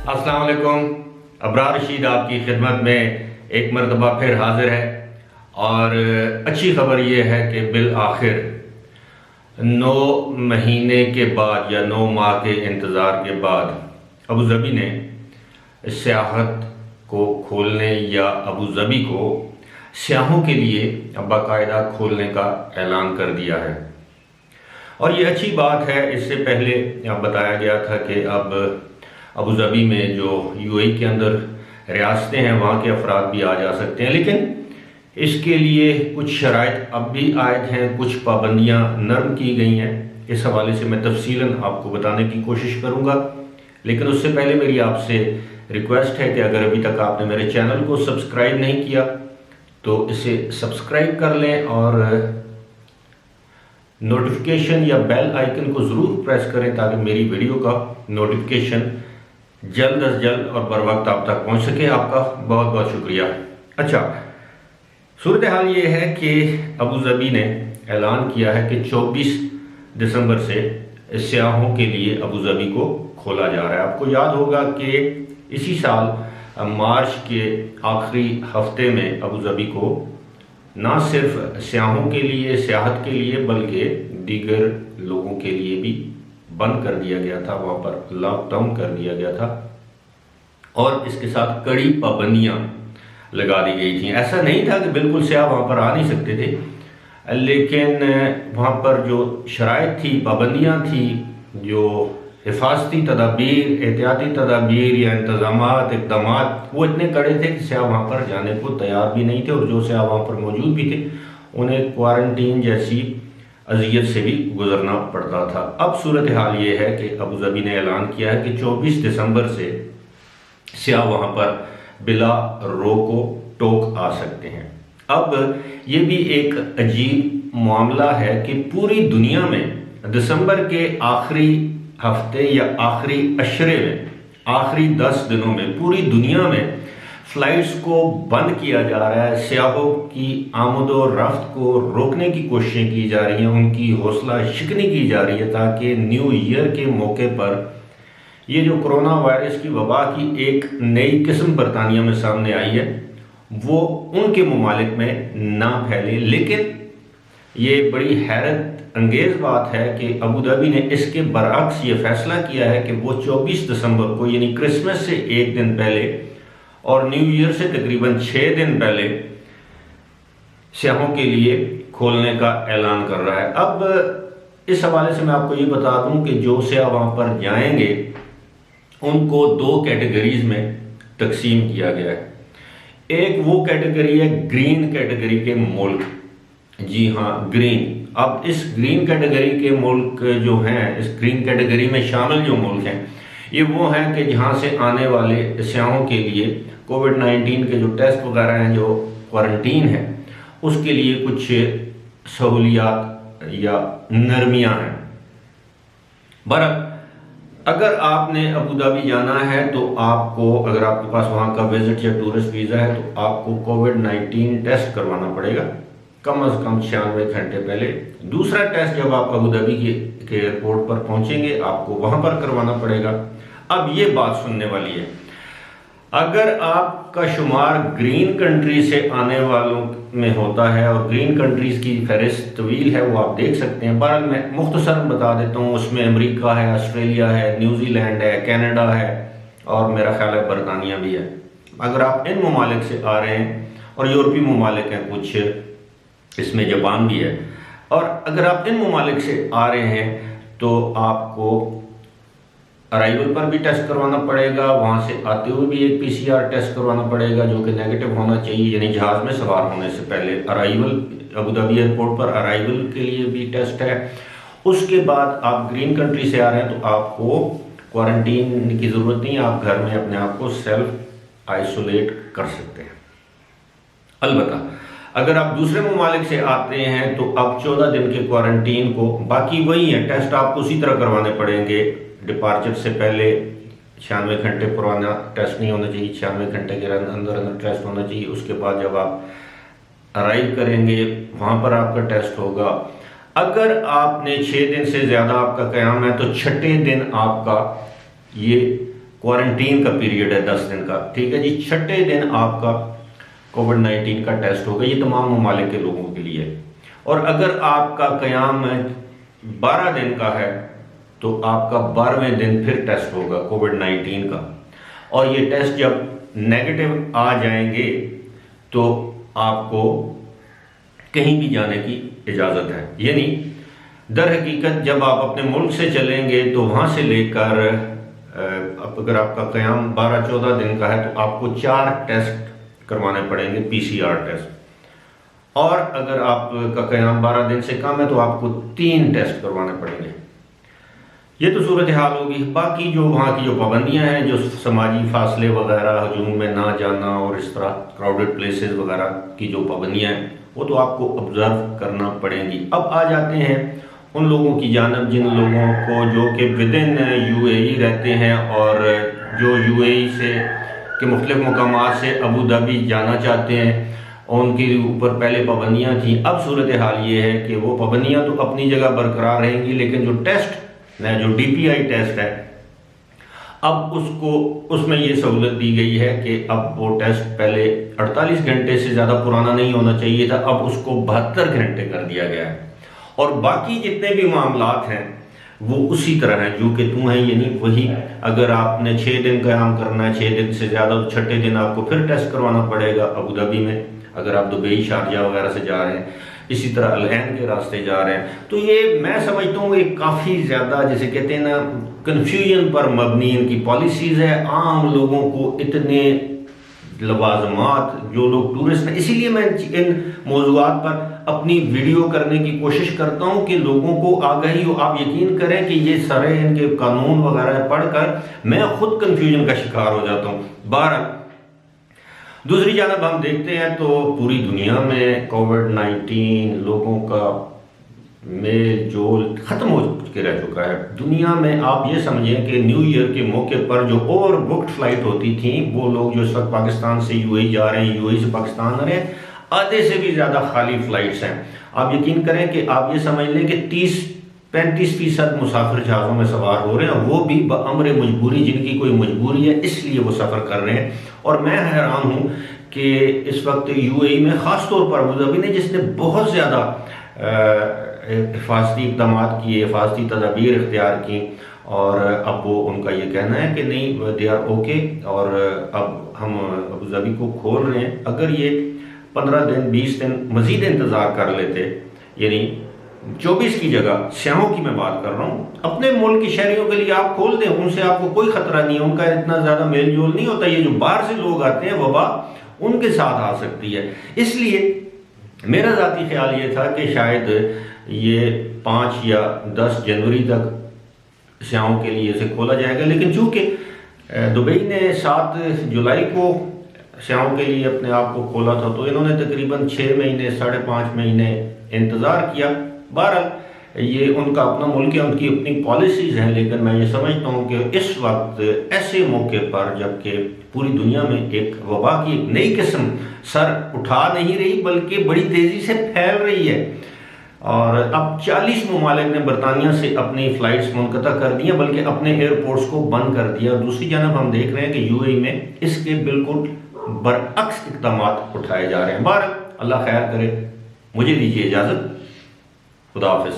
अस्सलाम वालेकुम। अबरार रशीद आपकी खिदमत में एक मरतबा फिर हाजिर है और अच्छी खबर यह है कि बिल आखिर 9 महीने के बाद या 9 माह के इंतज़ार के बाद अबू धाबी ने सियाहत को खोलने या अबू धाबी को सियाहों के लिए बाकायदा खोलने का ऐलान कर दिया है। और ये अच्छी बात है। इससे पहले बताया गया था कि अब अबू धाबी में जो यूएई के अंदर रियासतें हैं वहाँ के अफराद भी आ जा सकते हैं, लेकिन इसके लिए कुछ शराइत अब भी आयद हैं, कुछ पाबंदियाँ नरम की गई हैं। इस हवाले से मैं तफसीलन आपको बताने की कोशिश करूँगा, लेकिन उससे पहले मेरी आपसे रिक्वेस्ट है कि अगर अभी तक आपने मेरे चैनल को सब्सक्राइब नहीं किया तो इसे सब्सक्राइब कर लें और नोटिफिकेशन या बेल आइकन को ज़रूर प्रेस करें ताकि मेरी वीडियो का नोटिफिकेशन जल्द अज जल्द और बर वक्त आप तक पहुंच सके। आपका बहुत बहुत शुक्रिया। अच्छा, सूरत हाल ये है कि अबू धाबी ने ऐलान किया है कि 24 दिसंबर से सियाहों के लिए अबू धाबी को खोला जा रहा है। आपको याद होगा कि इसी साल मार्च के आखिरी हफ्ते में अबू धाबी को ना सिर्फ सियाहों के लिए, सियाहत के लिए, बल्कि दीगर लोगों के लिए भी बंद कर दिया गया था। वहाँ पर लॉकडाउन कर दिया गया था और इसके साथ कड़ी पाबंदियाँ लगा दी गई थी। ऐसा नहीं था कि बिल्कुल सियाह वहाँ पर आ नहीं सकते थे, लेकिन वहाँ पर जो शराइत थी, पाबंदियाँ थी, जो हिफाजती तदाबीर, एहतियाती तदाबीर या इंतज़ामात, इक़दामात, वो इतने कड़े थे कि सियाह वहाँ पर जाने को तैयार भी नहीं थे और जो सियाह वहाँ पर मौजूद भी थे उन्हें क्वारंटीन जैसी अजियत से भी गुजरना पड़ता था। अब सूरत हाल ये है कि अबू धाबी ने ऐलान किया है कि 24 दिसंबर से सियाह वहाँ पर बिला रोको टोक आ सकते हैं। अब ये भी एक अजीब मामला है कि पूरी दुनिया में दिसंबर के आखिरी हफ्ते या आखिरी अशरे में, आखिरी 10 दिनों में पूरी दुनिया में फ्लाइट्स को बंद किया जा रहा है। सियाहों की आमदो रफ्त को रोकने की कोशिशें की जा रही हैं, उनकी हौसला शिकनी की जा रही है ताकि न्यू ईयर के मौके पर ये जो कोरोना वायरस की वबा की एक नई किस्म बरतानिया में सामने आई है वो उनके ममालिक में ना फैले। लेकिन ये बड़ी हैरत अंगेज बात है कि अबू धाबी ने इसके बरअक्स ये फैसला किया है कि वो 24 दिसंबर को, यानी क्रिसमस से एक दिन पहले और न्यू ईयर से तकरीबन 6 दिन पहले सियाहों के लिए खोलने का ऐलान कर रहा है। अब इस हवाले से मैं आपको ये बता दूं कि जो सियाह वहाँ पर जाएंगे उनको 2 कैटेगरीज में तकसीम किया गया है। एक वो कैटेगरी है ग्रीन कैटेगरी के मुल्क, जी हाँ, ग्रीन। अब इस ग्रीन कैटेगरी के मुल्क जो हैं, इस ग्रीन कैटेगरी में शामिल जो मुल्क हैं, ये वो हैं कि जहाँ से आने वाले सियाहों के लिए कोविड-19 के जो टेस्ट वगैरह हैं, जो क्वारंटीन है, उसके लिए कुछ सहूलियात या नरमियाँ हैं। बहरहाल अगर आपने अबू धाबी जाना है तो आपको, अगर आपके पास वहाँ का विजिट या टूरिस्ट वीज़ा है तो आपको कोविड-19 टेस्ट करवाना पड़ेगा कम से कम 96 घंटे पहले। दूसरा टेस्ट जब आप अबू धाबी के एयरपोर्ट पर पहुंचेंगे आपको वहां पर करवाना पड़ेगा। अब ये बात सुनने वाली है, अगर आपका शुमार ग्रीन कंट्री से आने वालों में होता है और ग्रीन कंट्रीज की फहरिस्त तवील है, वो आप देख सकते हैं। बहरहाल मैं मुख्तसर बता देता हूँ, उसमें अमेरिका है, ऑस्ट्रेलिया है, न्यूजीलैंड है, कनाडा है और मेरा ख्याल है बरतानिया भी है। अगर आप इन ममालिक से आ रहे हैं और यूरोपीय ममालिक हैं कुछ, इसमें जापान भी है, और अगर आप इन ममालिक से आ रहे हैं तो आपको अराइवल पर भी टेस्ट करवाना पड़ेगा, वहाँ से आते हुए भी एक पीसीआर टेस्ट करवाना पड़ेगा जो कि नेगेटिव होना चाहिए, यानी जहाज़ में सवार होने से पहले। अराइवल अबू धाबी एयरपोर्ट पर अराइवल के लिए भी टेस्ट है। उसके बाद आप ग्रीन कंट्री से आ रहे हैं तो आपको क्वारंटीन की ज़रूरत नहीं, आप घर में अपने आप को सेल्फ आइसोलेट कर सकते हैं। अलबत्ता अगर आप दूसरे ममालिक से आते हैं तो अब 14 दिन के क्वारंटीन को, बाकी वही है, टेस्ट आपको उसी तरह करवाने पड़ेंगे। डिपार्चर से पहले 96 घंटे पुराना टेस्ट नहीं होना चाहिए, 96 घंटे के अंदर टेस्ट होना चाहिए। उसके बाद जब आप अराइव करेंगे वहाँ पर आपका टेस्ट होगा। अगर आपने 6 दिन से ज़्यादा आपका क़याम है तो छठे दिन आपका ये क्वारंटीन का पीरियड है 10 दिन का, ठीक है जी। छठे दिन आपका कोविड-19 का टेस्ट होगा, ये तमाम ममालिक के लोगों के लिए। और अगर आपका क़याम 12 दिन का है तो आपका 12वें दिन फिर टेस्ट होगा कोविड-19 का, और ये टेस्ट जब नेगेटिव आ जाएंगे तो आपको कहीं भी जाने की इजाज़त है। यानी दर हकीकत जब आप अपने मुल्क से चलेंगे तो वहाँ से लेकर अगर आपका क़याम 12-14 दिन का है तो आपको 4 टेस्ट करवाने पड़ेंगे, पीसीआर टेस्ट। और अगर आपका क़याम 12 दिन से कम है तो आपको 3 टेस्ट करवाने पड़ेंगे। ये तो सूरत हाल होगी। बाकी जो वहाँ की जो पाबंदियाँ हैं, जो समाजी फासले वगैरह, हजूम में ना जाना और इस तरह क्राउडेड प्लेसेस वगैरह की जो पाबंदियाँ हैं, वो तो आपको ऑब्जर्व करना पड़ेंगी। अब आ जाते हैं उन लोगों की जानब जिन लोगों को जो कि विद इन यूएई रहते हैं और जो यूएई से के मुख्तलिफ मकामात से अबू धाबी जाना चाहते हैं, और उनके ऊपर पहले पाबंदियाँ थी। अब सूरत हाल ये है कि वो पाबंदियाँ तो अपनी जगह बरकरार रहेंगी, लेकिन जो टेस्ट जो डीपीआई टेस्ट है, अब उसमें ये सहूलत दी गई है कि अब वो टेस्ट पहले 48 घंटे से ज़्यादा पुराना नहीं होना चाहिए था, अब उसको 72 घंटे कर दिया गया है। और बाकी जितने भी मामलात हैं वो उसी तरह हैं जो कि तू हैं, यानी वही। अगर आपने 6 दिन क़याम करना है, 6 दिन से ज़्यादा, तो छठे दिन आपको फिर टेस्ट करवाना पड़ेगा अबू धाबी में, अगर आप दुबई, शारजा वगैरह से जा रहे हैं। इसी तरह अलहैन के रास्ते जा रहे हैं। तो ये मैं समझता हूँ एक काफ़ी ज़्यादा, जैसे कहते हैं ना, कन्फ्यूजन पर मबनी इनकी पॉलिसीज़ है। आम लोगों को इतने लवाजमात, जो लोग टूरिस्ट हैं, इसीलिए मैं इन मौज़ूआत पर अपनी वीडियो करने की कोशिश करता हूँ कि लोगों को आगाही हो। आप यकीन करें कि ये सारे इनके कानून वगैरह पढ़कर मैं खुद कन्फ्यूजन का शिकार हो जाता हूँ। बहरहाल दूसरी जानब हम देखते हैं तो पूरी दुनिया में कोविड-19 लोगों का मेल जोल ख़त्म हो के रह चुका है। दुनिया में आप ये समझें कि न्यू ईयर के मौके पर जो ओवर बुक्ड फ्लाइट होती थी, वो लोग जो इस वक्त पाकिस्तान से यूएई जा रहे हैं, यूएई से पाकिस्तान आ रहे हैं, आधे से भी ज़्यादा खाली फ़्लाइट्स हैं। आप यकीन करें कि आप ये समझ लें कि 30-35% मुसाफिर जहाज़ों में सवार हो रहे हैं, वो भी बअम्र मजबूरी, जिनकी कोई मजबूरी है इसलिए वो सफ़र कर रहे हैं। और मैं हैरान हूँ कि इस वक्त यूएई में ख़ास तौर पर अबू धाबी ने, जिसने बहुत ज़्यादा हिफाजती इक़दाम किए, हिफाजती तदाबीर इख्तियार की, और अब वो उनका ये कहना है कि नहीं, दे आर ओके, और अब हम अबू धाबी को खोल रहे हैं। अगर ये 15 दिन 20 दिन मज़ीद इंतज़ार कर लेते, यानी 24 की जगह, स्याहों की मैं बात कर रहा हूँ, अपने मुल्क की शहरियों के लिए आप खोल दें, उनसे आपको कोई ख़तरा नहीं है, उनका इतना ज़्यादा मेल जोल नहीं होता। ये जो बाहर से लोग आते हैं, वबा उनके साथ आ सकती है। इसलिए मेरा ज़ाती ख्याल ये था कि शायद ये 5 या 10 जनवरी तक स्याहों के लिए इसे खोला जाएगा, लेकिन चूँकि दुबई ने 7 जुलाई को स्याहों के लिए अपने आप को खोला था, तो इन्होंने तकरीबन 6 महीने 5.5 महीने इंतज़ार किया। बहरहाल ये उनका अपना मुल्क है, उनकी अपनी पॉलिसीज़ हैं, लेकिन मैं ये समझता हूँ कि इस वक्त ऐसे मौके पर, जबकि पूरी दुनिया में एक वबा की एक नई किस्म सर उठा नहीं रही, बल्कि बड़ी तेज़ी से फैल रही है, और अब 40 ममालिक ने बरतानिया से अपनी फ़्लाइट्स मुनक़ता कर दी हैं, बल्कि अपने एयरपोर्ट्स को बंद कर दिया। दूसरी जानब हम देख रहे हैं कि यूएई में इसके बिल्कुल बरअक्स इक़दाम उठाए जा रहे हैं। बहरहाल अल्लाह खैर करे। मुझे दीजिए इजाज़त। खुदा हाफ़िज़।